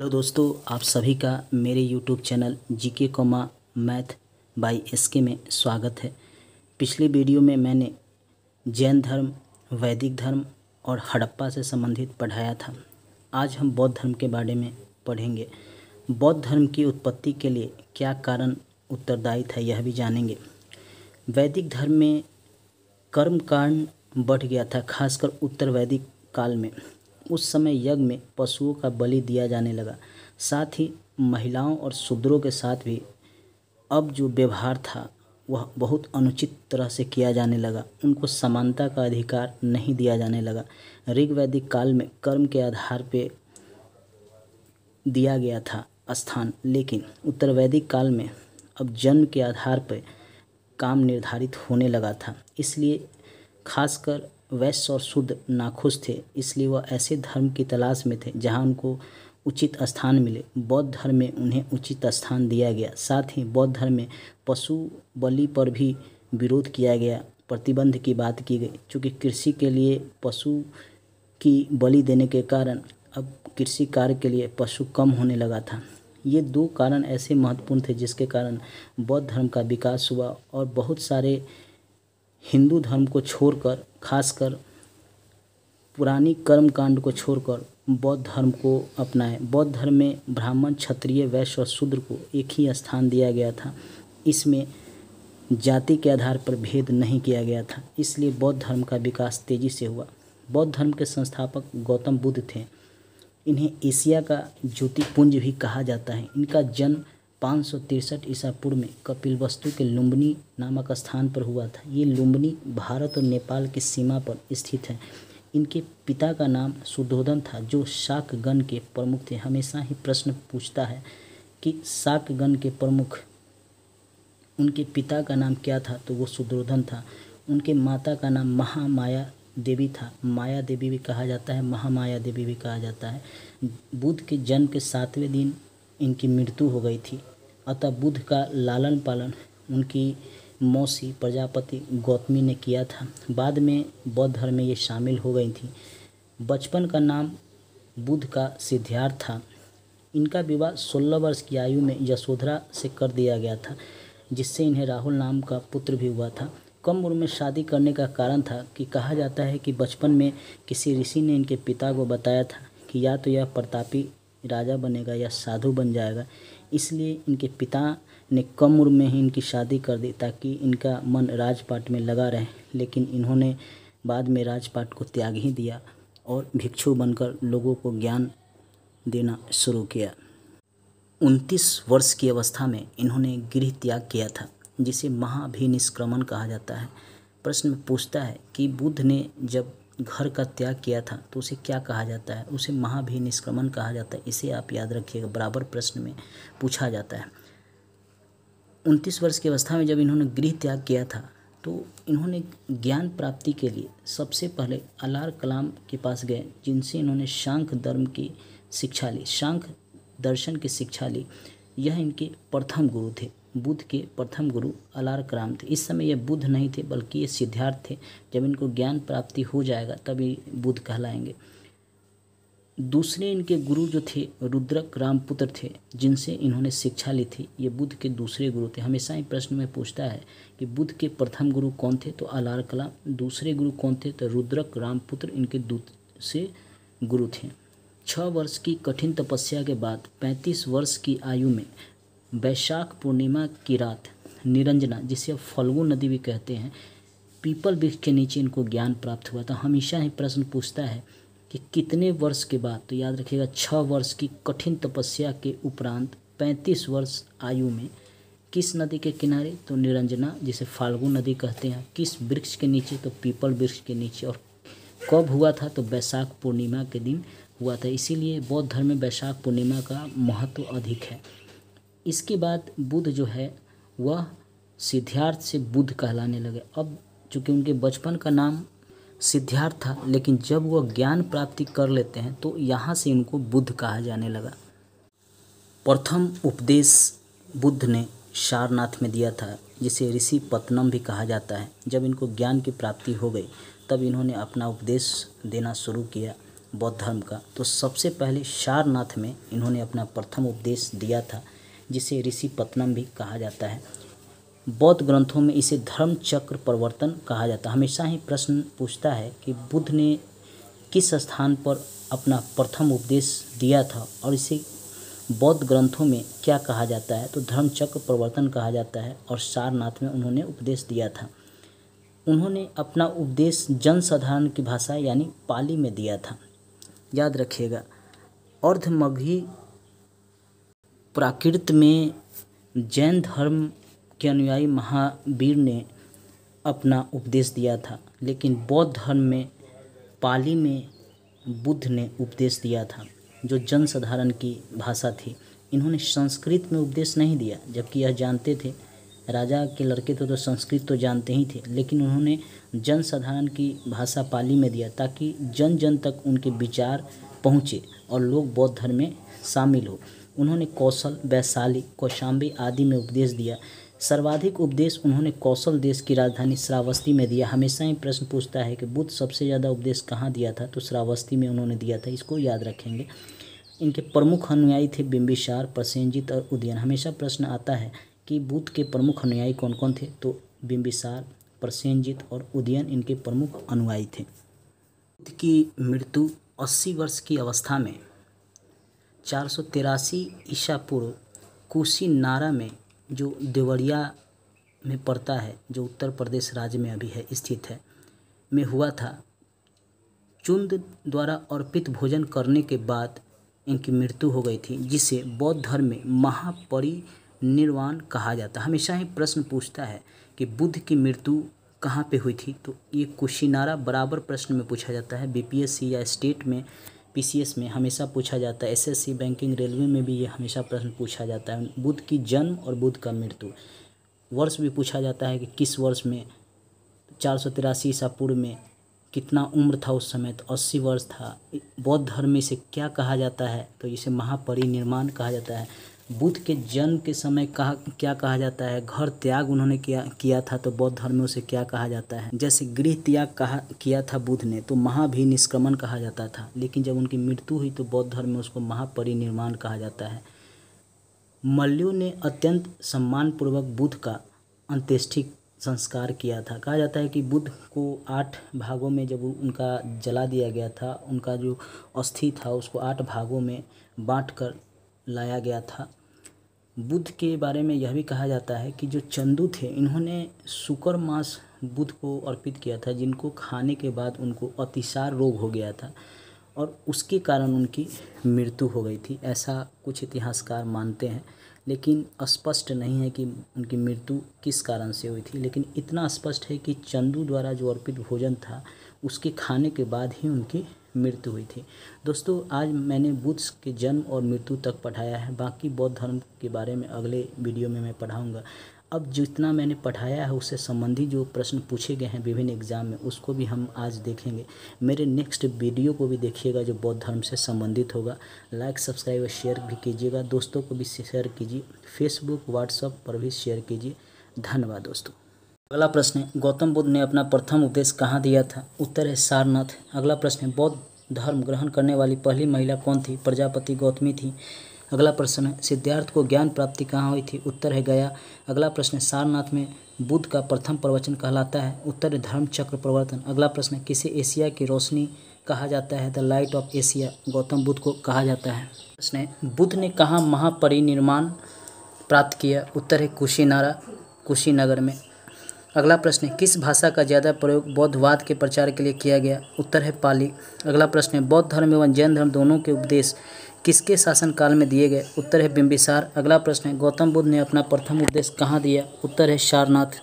Hello दोस्तों, आप सभी का मेरे YouTube channel GK comma math by SK में स्वागत है। पिछले वीडियो में मैंने जैन धर्म, वैदिक धर्म और हड़प्पा से संबंधित पढ़ाया था। आज हम बौद्ध धर्म के बारे में पढ़ेंगे। बौद्ध धर्म की उत्पत्ति के लिए क्या कारण उत्तरदायी था, यह भी जानेंगे। वैदिक धर्म में कर्मकांड बढ़ गया था, खासकर उत्तर वैदिक काल में। उस समय यज्ञ में पशुओं का बलि दिया जाने लगा। साथ ही महिलाओं और शूद्रों के साथ भी अब जो व्यवहार था वह बहुत अनुचित तरह से किया जाने लगा। उनको समानता का अधिकार नहीं दिया जाने लगा। ऋग्वैदिक काल में कर्म के आधार पे दिया गया था स्थान, लेकिन उत्तर वैदिक काल में अब जन्म के आधार पर काम निर्धारित होने लगा था। इसलिए खासकर वैश्य और शूद्र नाखुश थे, इसलिए वह ऐसे धर्म की तलाश में थे जहां उनको उचित स्थान मिले। बौद्ध धर्म में उन्हें उचित स्थान दिया गया। साथ ही बौद्ध धर्म में पशु बलि पर भी विरोध किया गया, प्रतिबंध की बात की गई। चूँकि कृषि के लिए पशु की बलि देने के कारण अब कृषि कार्य के लिए पशु कम होने लगा था। ये दो कारण ऐसे महत्वपूर्ण थे जिसके कारण बौद्ध धर्म का विकास हुआ और बहुत सारे हिंदू धर्म को छोड़कर, खासकर पुरानी कर्मकांड को छोड़कर बौद्ध धर्म को अपनाए। बौद्ध धर्म में ब्राह्मण, क्षत्रिय, वैश्य और शूद्र को एक ही स्थान दिया गया था। इसमें जाति के आधार पर भेद नहीं किया गया था, इसलिए बौद्ध धर्म का विकास तेजी से हुआ। बौद्ध धर्म के संस्थापक गौतम बुद्ध थे। इन्हें एशिया का ज्योतिपुंज भी कहा जाता है। इनका जन्म 563 ईसा पूर्व में कपिलवस्तु के लुम्बिनी नामक स्थान पर हुआ था। ये लुम्बिनी भारत और नेपाल की सीमा पर स्थित है। इनके पिता का नाम सुधोधन था, जो शाकगण के प्रमुख थे। हमेशा ही प्रश्न पूछता है कि शाकगण के प्रमुख उनके पिता का नाम क्या था, तो वो सुधोधन था। उनके माता का नाम महामाया देवी था। माया देवी भी कहा जाता है, महामाया देवी भी कहा जाता है। बुद्ध के जन्म के 7वें दिन इनकी मृत्यु हो गई थी। अतः बुद्ध का लालन पालन उनकी मौसी प्रजापति गौतमी ने किया था। बाद में बौद्ध धर्म में ये शामिल हो गई थी। बचपन का नाम बुद्ध का सिद्धार्थ था। इनका विवाह 16 वर्ष की आयु में यशोधरा से कर दिया गया था, जिससे इन्हें राहुल नाम का पुत्र भी हुआ था। कम उम्र में शादी करने का कारण था कि कहा जाता है कि बचपन में किसी ऋषि ने इनके पिता को बताया था कि या तो यह प्रतापी राजा बनेगा या साधु बन जाएगा। इसलिए इनके पिता ने कम उम्र में ही इनकी शादी कर दी ताकि इनका मन राजपाट में लगा रहे। लेकिन इन्होंने बाद में राजपाट को त्याग ही दिया और भिक्षु बनकर लोगों को ज्ञान देना शुरू किया। 29 वर्ष की अवस्था में इन्होंने गृह त्याग किया था, जिसे महाभिनिष्क्रमण कहा जाता है। प्रश्न में पूछता है कि बुद्ध ने जब घर का त्याग किया था तो उसे क्या कहा जाता है। उसे महाभिनिष्क्रमण कहा जाता है। इसे आप याद रखिएगा, बराबर प्रश्न में पूछा जाता है। 29 वर्ष की अवस्था में जब इन्होंने गृह त्याग किया था तो इन्होंने ज्ञान प्राप्ति के लिए सबसे पहले अलार कलाम के पास गए, जिनसे इन्होंने सांख्य धर्म की शिक्षा ली, सांख्य दर्शन की शिक्षा ली। यह इनके प्रथम गुरु थे। बुद्ध के प्रथम गुरु अलार कलाम थे। इस समय ये बुद्ध नहीं थे, बल्कि ये सिद्धार्थ थे। जब इनको ज्ञान प्राप्ति हो जाएगा तभी बुद्ध कहलाएंगे। दूसरे इनके गुरु जो थे रुद्रक रामपुत्र थे, जिनसे इन्होंने शिक्षा ली थी। ये बुद्ध के दूसरे गुरु थे। हमेशा ही प्रश्न में पूछता है कि बुद्ध के प्रथम गुरु कौन थे, तो अलार कलाम। दूसरे गुरु कौन थे, तो रुद्रक रामपुत्र इनके दूसरे गुरु थे। 6 वर्ष की कठिन तपस्या के बाद 35 वर्ष की आयु में वैशाख पूर्णिमा की रात निरंजना, जिसे अब फल्गु नदी भी कहते हैं, पीपल वृक्ष के नीचे इनको ज्ञान प्राप्त हुआ था। हमेशा ही प्रश्न पूछता है कि कितने वर्ष के बाद, तो याद रखिएगा 6 वर्ष की कठिन तपस्या के उपरांत 35 वर्ष आयु में किस नदी के किनारे, तो निरंजना, जिसे फाल्गु नदी कहते हैं। किस वृक्ष के नीचे, तो पीपल वृक्ष के नीचे। और कब हुआ था, तो वैशाख पूर्णिमा के दिन हुआ था। इसीलिए बौद्ध धर्म में वैशाख पूर्णिमा का महत्व अधिक है। इसके बाद बुद्ध जो है वह सिद्धार्थ से बुद्ध कहलाने लगे। अब चूँकि उनके बचपन का नाम सिद्धार्थ था, लेकिन जब वह ज्ञान प्राप्ति कर लेते हैं तो यहाँ से इनको बुद्ध कहा जाने लगा। प्रथम उपदेश बुद्ध ने सारनाथ में दिया था, जिसे ऋषि पत्तनम भी कहा जाता है। जब इनको ज्ञान की प्राप्ति हो गई तब इन्होंने अपना उपदेश देना शुरू किया। बौद्ध धर्म का, तो सबसे पहले सारनाथ में इन्होंने अपना प्रथम उपदेश दिया था, जिसे ऋषिपत्तनम भी कहा जाता है। बौद्ध ग्रंथों में इसे धर्म चक्र प्रवर्तन कहा जाता है। हमेशा ही प्रश्न पूछता है कि बुद्ध ने किस स्थान पर अपना प्रथम उपदेश दिया था और इसे बौद्ध ग्रंथों में क्या कहा जाता है, तो धर्म चक्र प्रवर्तन कहा जाता है और सारनाथ में उन्होंने उपदेश दिया था। उन्होंने अपना उपदेश जनसाधारण की भाषा यानी पाली में दिया था। याद रखिएगा, अर्धमगही प्राकृत में जैन धर्म के अनुयायी महावीर ने अपना उपदेश दिया था, लेकिन बौद्ध धर्म में पाली में बुद्ध ने उपदेश दिया था, जो जनसाधारण की भाषा थी। इन्होंने संस्कृत में उपदेश नहीं दिया, जबकि यह जानते थे, राजा के लड़के तो संस्कृत तो जानते ही थे, लेकिन उन्होंने जनसाधारण की भाषा पाली में दिया ताकि जन जन तक उनके विचार पहुँचे और लोग बौद्ध धर्म में शामिल हो। उन्होंने कौशल, वैशाली, कौशाम्बी आदि में उपदेश दिया। सर्वाधिक उपदेश उन्होंने कौशल देश की राजधानी श्रावस्ती में दिया। हमेशा ही प्रश्न पूछता है कि बुद्ध सबसे ज़्यादा उपदेश कहाँ दिया था, तो श्रावस्ती में उन्होंने दिया था, इसको याद रखेंगे। इनके प्रमुख अनुयायी थे बिंबिसार, प्रसेनजित और उदयन। हमेशा प्रश्न आता है कि बुद्ध के प्रमुख अनुयायी कौन कौन थे, तो बिंबिसार, प्रसेनजित और उदयन इनके प्रमुख अनुयायी थे। बुद्ध की मृत्यु 80 वर्ष की अवस्था में 483 ईसा पूर्व कुशीनारा में, जो देवरिया में पड़ता है, जो उत्तर प्रदेश राज्य में अभी है स्थित है, में हुआ था। चुंद द्वारा अर्पित भोजन करने के बाद इनकी मृत्यु हो गई थी, जिसे बौद्ध धर्म में महापरिनिर्वाण कहा जाता है। हमेशा ही प्रश्न पूछता है कि बुद्ध की मृत्यु कहाँ पे हुई थी, तो ये कुशीनारा बराबर प्रश्न में पूछा जाता है। बीपीएससी या स्टेट में, पीसीएस में हमेशा पूछा जाता है। एसएससी, बैंकिंग, रेलवे में भी ये हमेशा प्रश्न पूछा जाता है। बुद्ध की जन्म और बुद्ध का मृत्यु वर्ष भी पूछा जाता है कि किस वर्ष में, 483 ईसा पूर्व में कितना उम्र था उस समय, तो 80 वर्ष था। बौद्ध धर्म में इसे क्या कहा जाता है, तो इसे महापरिनिर्वाण कहा जाता है। बुद्ध के जन्म के समय क्या कहा जाता है, घर त्याग उन्होंने किया था, तो बौद्ध धर्म में उसे क्या कहा जाता है। जैसे गृह त्याग किया था बुद्ध ने, तो महाभिनिष्क्रमण कहा जाता था, लेकिन जब उनकी मृत्यु हुई तो बौद्ध धर्म में उसको महापरिनिर्वाण कहा जाता है। मल्लियों ने अत्यंत सम्मानपूर्वक बुद्ध का अंत्येष्टि संस्कार किया था। कहा जाता है कि बुद्ध को 8 भागों में जब उनका जला दिया गया था, उनका जो अस्थि था उसको 8 भागों में बांटकर लाया गया था। बुद्ध के बारे में यह भी कहा जाता है कि जो चंदू थे, इन्होंने शुकर मांस बुद्ध को अर्पित किया था, जिनको खाने के बाद उनको अतिसार रोग हो गया था और उसके कारण उनकी मृत्यु हो गई थी, ऐसा कुछ इतिहासकार मानते हैं। लेकिन स्पष्ट नहीं है कि उनकी मृत्यु किस कारण से हुई थी, लेकिन इतना स्पष्ट है कि चंदू द्वारा जो अर्पित भोजन था उसके खाने के बाद ही उनकी मृत्यु हुई थी। दोस्तों, आज मैंने बुद्ध के जन्म और मृत्यु तक पढ़ाया है। बाकी बौद्ध धर्म के बारे में अगले वीडियो में मैं पढ़ाऊँगा। अब जितना मैंने पढ़ाया है उससे संबंधित जो प्रश्न पूछे गए हैं विभिन्न एग्ज़ाम में, उसको भी हम आज देखेंगे। मेरे नेक्स्ट वीडियो को भी देखिएगा जो बौद्ध धर्म से संबंधित होगा। लाइक, सब्सक्राइब और शेयर भी कीजिएगा, दोस्तों को भी शेयर कीजिए, फेसबुक, व्हाट्सएप पर भी शेयर कीजिए। धन्यवाद दोस्तों। अगला प्रश्न है, गौतम बुद्ध ने अपना प्रथम उपदेश कहाँ दिया था? उत्तर है सारनाथ। अगला प्रश्न है, बौद्ध धर्म ग्रहण करने वाली पहली महिला कौन थी? प्रजापति गौतमी थी। अगला प्रश्न है, सिद्धार्थ को ज्ञान प्राप्ति कहाँ हुई थी? उत्तर है गया। अगला प्रश्न है, सारनाथ में बुद्ध का प्रथम प्रवचन कहलाता है? उत्तर है धर्म चक्र प्रवर्तन। अगला प्रश्न है, किसे एशिया की रोशनी कहा जाता है? The light of Asia Gautam Buddha को कहा जाता है। प्रश्न है, बुद्ध ने कहाँ महापरिनिर्वाण प्राप्त किया? उत्तर है कुशीनगर में। अगला प्रश्न है, किस भाषा का ज़्यादा प्रयोग बौद्धवाद के प्रचार के लिए किया गया? उत्तर है पाली। अगला प्रश्न है, बौद्ध धर्म एवं जैन धर्म दोनों के उपदेश किसके शासनकाल में दिए गए? उत्तर है बिंबिसार। अगला प्रश्न है, गौतम बुद्ध ने अपना प्रथम उपदेश कहाँ दिया? उत्तर है सारनाथ।